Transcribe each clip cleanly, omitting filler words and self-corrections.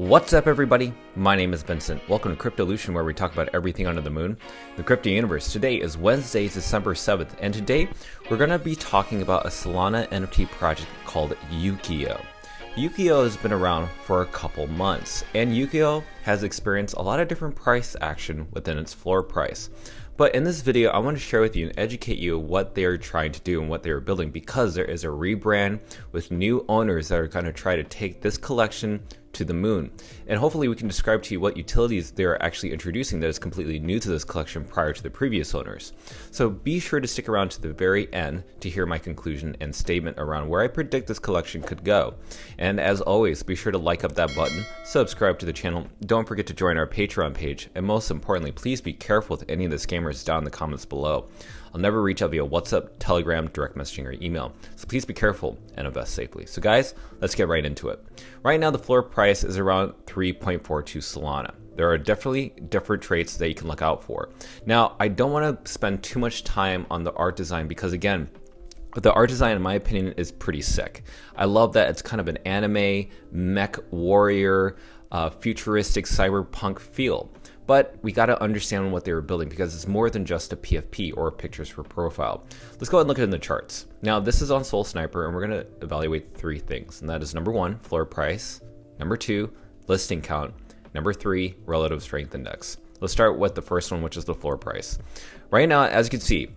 What's up, everybody? My name is Vincent. Welcome to Cryptolution, where we talk about everything under the moon, the crypto universe. Today is Wednesday, December 7th, and today we're going to be talking about a Solana NFT project called Ukiyo. Ukiyo has been around for a couple months, and Ukiyo has experienced a lot of different price action within its floor price. But in this video, I want to share with you and educate you what they are trying to do and what they are building, because there is a rebrand with new owners that are going to try to take this collection to the moon. And hopefully we can describe to you what utilities they're actually introducing that is completely new to this collection prior to the previous owners. So be sure to stick around to the very end to hear my conclusion and statement around where I predict this collection could go. And as always, be sure to like up that button, subscribe to the channel, don't forget to join our Patreon page, and most importantly, please be careful with any of the scammers down in the comments below. I'll never reach out via WhatsApp, Telegram, direct messaging, or email. So please be careful and invest safely. So guys, let's get right into it. Right now, the floor price is around 3.42 Solana. There are definitely different traits that you can look out for. Now, I don't want to spend too much time on the art design because, again, the art design, in my opinion, is pretty sick. I love that it's kind of an anime, mech warrior, futuristic cyberpunk feel. But we got to understand what they were building, because it's more than just a PFP or pictures for profile. Let's go ahead and look at it in the charts. Now, this is on Soul Sniper, and we're going to evaluate three things. And that is number one, floor price. Number two, listing count. Number three, relative strength index. Let's start with the first one, which is the floor price. Right now, as you can see,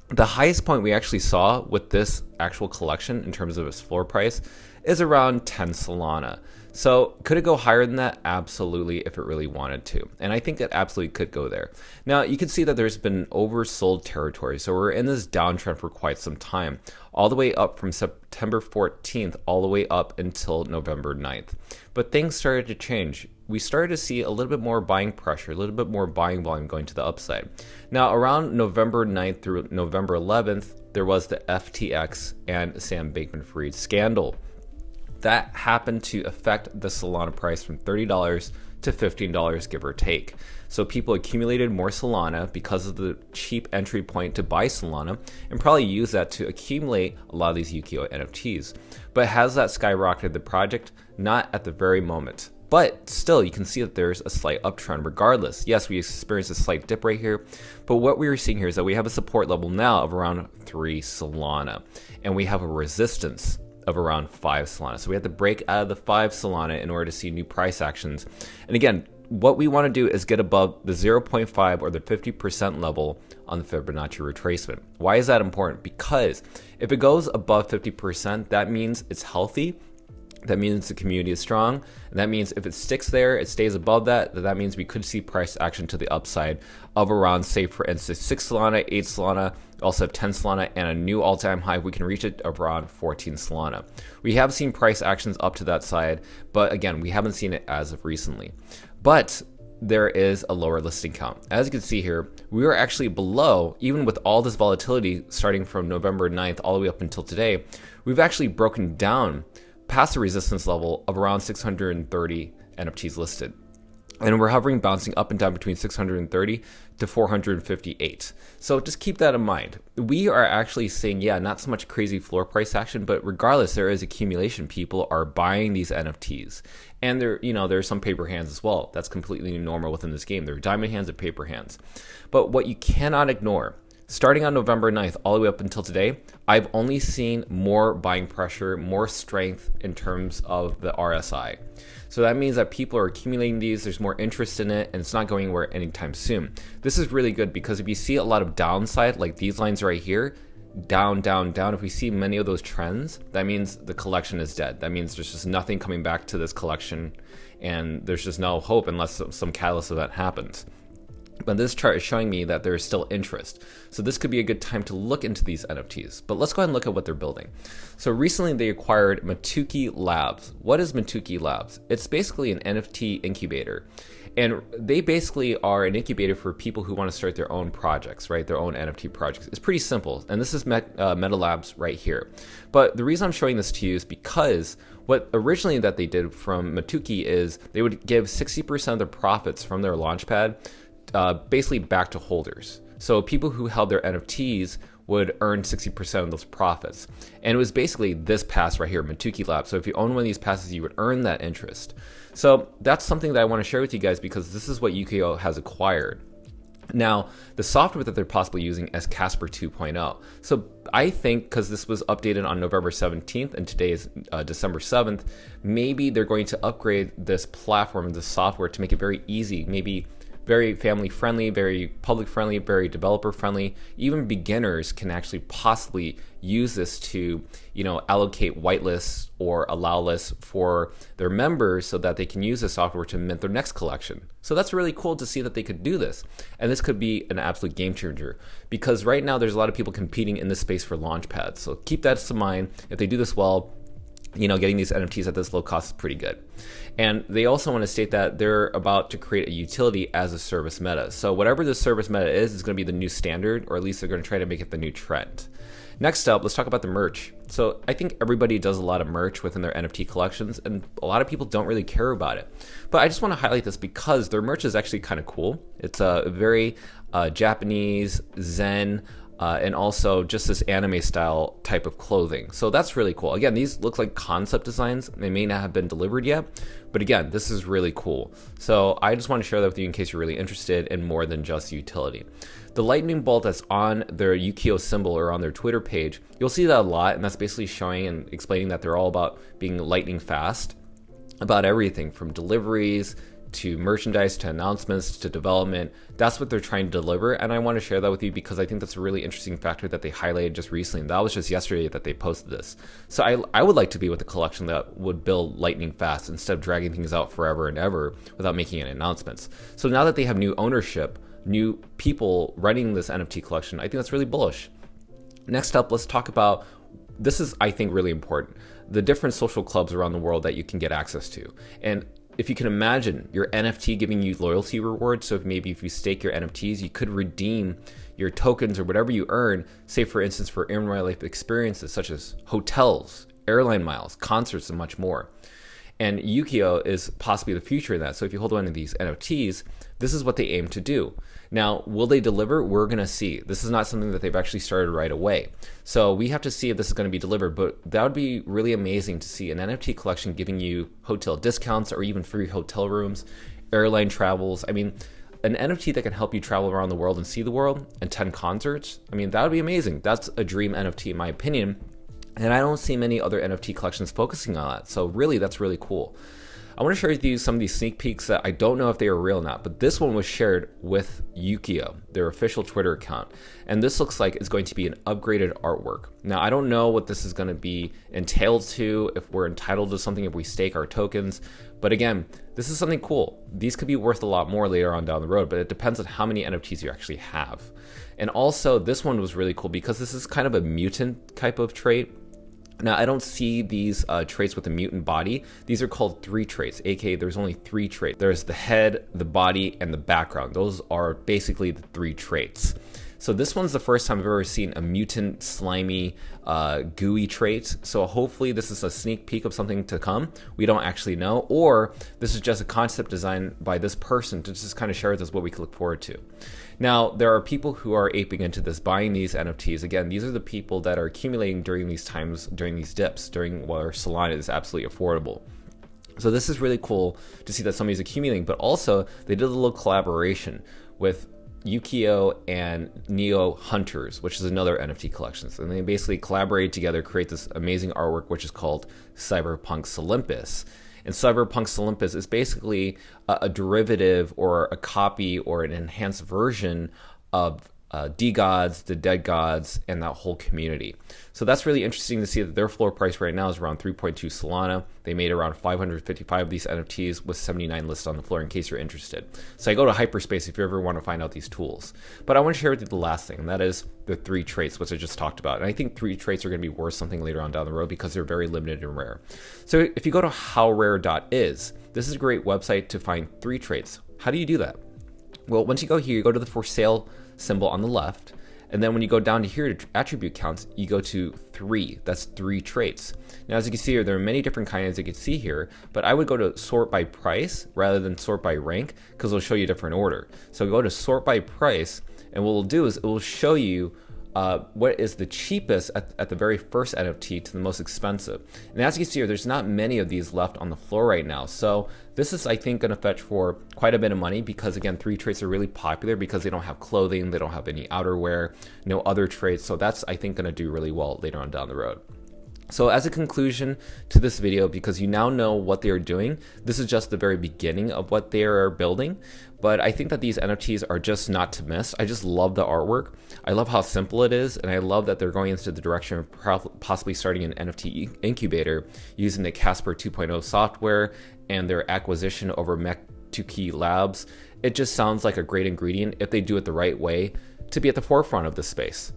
the highest point we actually saw with this actual collection in terms of its floor price is around 10 Solana. So could it go higher than that? Absolutely, if it really wanted to. And I think it absolutely could go there. Now, you can see that there's been oversold territory. So we're in this downtrend for quite some time, all the way up from September 14th, all the way up until November 9th. But things started to change. We started to see a little bit more buying pressure, a little bit more buying volume going to the upside. Now, around November 9th through November 11th, there was the FTX and Sam Bankman-Fried scandal. That happened to affect the Solana price from $30 to $15, give or take. So people accumulated more Solana because of the cheap entry point to buy Solana, and probably use that to accumulate a lot of these Ukiyo NFTs. But has that skyrocketed the project? Not at the very moment. But still, you can see that there's a slight uptrend regardless. Yes, we experienced a slight dip right here, but what we are seeing here is that we have a support level now of around 3 Solana, and we have a resistance of around 5 Solana. So we have to break out of the 5 Solana in order to see new price actions. And again, what we want to do is get above the 0.5 or the 50% level on the Fibonacci retracement. Why is that important? Because if it goes above 50%, that means it's healthy. That means the community is strong. And that means if it sticks there, it stays above that, that means we could see price action to the upside of around, say, for instance, 6 Solana, 8 Solana, also have 10 Solana, and a new all-time high. We can reach it around 14 Solana. We have seen price actions up to that side, but again, we haven't seen it as of recently. But there is a lower listing count. As you can see here, we are actually below, even with all this volatility starting from November 9th all the way up until today, we've actually broken down past the resistance level of around 630 NFTs listed. And we're hovering, bouncing up and down between 630 to 458. So just keep that in mind. We are actually seeing, not so much crazy floor price action, but regardless, there is accumulation. People are buying these NFTs. And there are some paper hands as well. That's completely normal within this game. There are diamond hands and paper hands. But what you cannot ignore, starting on November 9th all the way up until today, I've only seen more buying pressure, more strength in terms of the RSI. So that means that people are accumulating these, there's more interest in it, and it's not going anywhere anytime soon. This is really good because if you see a lot of downside, like these lines right here, down, down, down, if we see many of those trends, that means the collection is dead. That means there's just nothing coming back to this collection, and there's just no hope unless some catalyst event happens. But this chart is showing me that there is still interest. So this could be a good time to look into these NFTs. But let's go ahead and look at what they're building. So recently they acquired Matuki Labs. What is Matuki Labs? It's basically an NFT incubator. And they basically are an incubator for people who want to start their own projects, right? Their own NFT projects. It's pretty simple. And this is Meta Labs right here. But the reason I'm showing this to you is because what originally that they did from Matuki is they would give 60% of their profits from their launchpad basically back to holders. So people who held their NFTs would earn 60% of those profits. And it was basically this pass right here, Matuki Lab. So if you own one of these passes, you would earn that interest. So that's something that I want to share with you guys because this is what Ukiyo has acquired. Now, the software that they're possibly using is Casper 2.0. So I think because this was updated on November 17th and today is December 7th, maybe they're going to upgrade this platform, this software to make it very easy, maybe very family friendly, very public friendly, very developer friendly. Even beginners can actually possibly use this to, allocate whitelists or allow lists for their members so that they can use the software to mint their next collection. So that's really cool to see that they could do this. And this could be an absolute game changer because right now there's a lot of people competing in this space for launch pads. So keep that in mind. If they do this well, getting these NFTs at this low cost is pretty good. And they also want to state that they're about to create a utility as a service meta. So whatever the service meta is going to be the new standard, or at least they're going to try to make it the new trend. Next up, let's talk about the merch. So I think everybody does a lot of merch within their NFT collections, and a lot of people don't really care about it. But I just want to highlight this because their merch is actually kind of cool. It's a very Japanese, Zen, and also just this anime style type of clothing. So that's really cool. Again, these look like concept designs. They may not have been delivered yet, but again, this is really cool. So I just want to share that with you in case you're really interested in more than just utility. The lightning bolt that's on their Ukiyo symbol or on their Twitter page, you'll see that a lot, and that's basically showing and explaining that they're all about being lightning fast, about everything from deliveries to merchandise, to announcements, to development. That's what they're trying to deliver. And I want to share that with you because I think that's a really interesting factor that they highlighted just recently. That was just yesterday that they posted this. So I would like to be with a collection that would build lightning fast instead of dragging things out forever and ever without making any announcements. So now that they have new ownership, new people running this NFT collection, I think that's really bullish. Next up, let's talk about, this is, I think, really important, the different social clubs around the world that you can get access to. And if you can imagine your NFT giving you loyalty rewards, so if you stake your NFTs, you could redeem your tokens or whatever you earn, say for instance for in real life experiences such as hotels, airline miles, concerts, and much more. And Ukiyo is possibly the future of that. So if you hold one of these NFTs, this is what they aim to do. Now, will they deliver? We're going to see. This is not something that they've actually started right away. So we have to see if this is going to be delivered, but that would be really amazing to see an NFT collection giving you hotel discounts or even free hotel rooms, airline travels. I mean, an NFT that can help you travel around the world and see the world and attend concerts. I mean, that would be amazing. That's a dream NFT in my opinion. And I don't see many other NFT collections focusing on that. So really, that's really cool. I want to share with you some of these sneak peeks that I don't know if they are real or not, but this one was shared with Ukiyo, their official Twitter account. And this looks like it's going to be an upgraded artwork. Now, I don't know what this is going to be entailed to, if we're entitled to something, if we stake our tokens. But again, this is something cool. These could be worth a lot more later on down the road, but it depends on how many NFTs you actually have. And also, this one was really cool because this is kind of a mutant type of trait. Now, I don't see these traits with a mutant body. These are called 3 traits, aka there's only 3 traits. There's the head, the body, and the background. Those are basically the 3 traits. So this one's the first time I've ever seen a mutant, slimy, gooey trait. So hopefully this is a sneak peek of something to come. We don't actually know. Or this is just a concept design by this person to just kind of share with us what we can look forward to. Now, there are people who are aping into this, buying these NFTs. Again, these are the people that are accumulating during these times, during these dips, during where Solana is absolutely affordable. So this is really cool to see that somebody's accumulating, but also they did a little collaboration with Ukiyo and Neo Hunters, which is another NFT collection. And they basically collaborated together, create this amazing artwork, which is called Cyberpunk's Olympus. And Cyberpunk's Olympus is basically a derivative or a copy or an enhanced version of D-Gods, the Dead Gods, and that whole community. So that's really interesting to see that their floor price right now is around 3.2 Solana. They made around 555 of these NFTs with 79 listed on the floor in case you're interested. So I go to Hyperspace if you ever want to find out these tools. But I want to share with you the last thing, and that is the 3 traits, which I just talked about. And I think 3 traits are going to be worth something later on down the road because they're very limited and rare. So if you go to howrare.is, this is a great website to find 3 traits. How do you do that? Well, once you go here, you go to the for sale symbol on the left, and then when you go down to here to attribute counts, you go to 3. That's 3 traits. Now, as you can see here, there are many different kinds you can see here, but I would go to sort by price rather than sort by rank because it'll show you a different order. So go to sort by price, and what it'll do is it will show you what is the cheapest at the very first NFT to the most expensive. And as you can see here, there's not many of these left on the floor right now. So this is, I think, going to fetch for quite a bit of money because, again, 3 traits are really popular because they don't have clothing, they don't have any outerwear, no other traits. So that's, I think, going to do really well later on down the road. So as a conclusion to this video, because you now know what they are doing, this is just the very beginning of what they are building. But I think that these NFTs are just not to miss. I just love the artwork. I love how simple it is. And I love that they're going into the direction of possibly starting an NFT incubator using the Casper 2.0 software and their acquisition over Mech2Key Labs. It just sounds like a great ingredient if they do it the right way to be at the forefront of this space.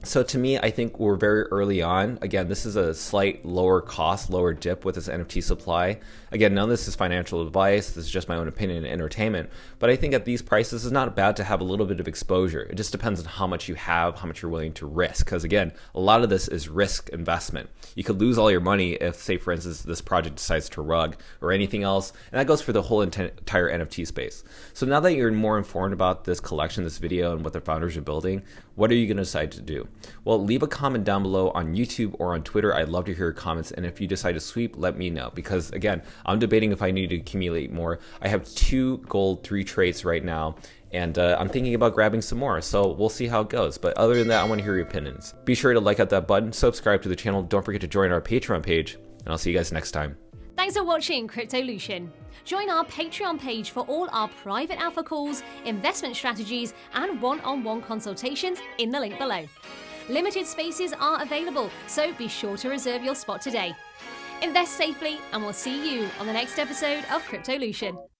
So to me, I think we're very early on. Again, this is a slight lower cost, lower dip with this NFT supply. Again, none of this is financial advice. This is just my own opinion and entertainment. But I think at these prices, it's not bad to have a little bit of exposure. It just depends on how much you have, how much you're willing to risk. Because again, a lot of this is risk investment. You could lose all your money if, say, for instance, this project decides to rug or anything else. And that goes for the whole entire NFT space. So now that you're more informed about this collection, this video, and what the founders are building, what are you going to decide to do? Well, leave a comment down below on YouTube or on Twitter. I'd love to hear your comments. And if you decide to sweep, let me know. Because again, I'm debating if I need to accumulate more. I have 2 gold, 3 traits right now. And I'm thinking about grabbing some more. So we'll see how it goes. But other than that, I want to hear your opinions. Be sure to like out that button, subscribe to the channel. Don't forget to join our Patreon page. And I'll see you guys next time. Thanks for watching Cryptolution. Join our Patreon page for all our private alpha calls, investment strategies, and one-on-one consultations in the link below. Limited spaces are available, so be sure to reserve your spot today. Invest safely, and we'll see you on the next episode of Cryptolution.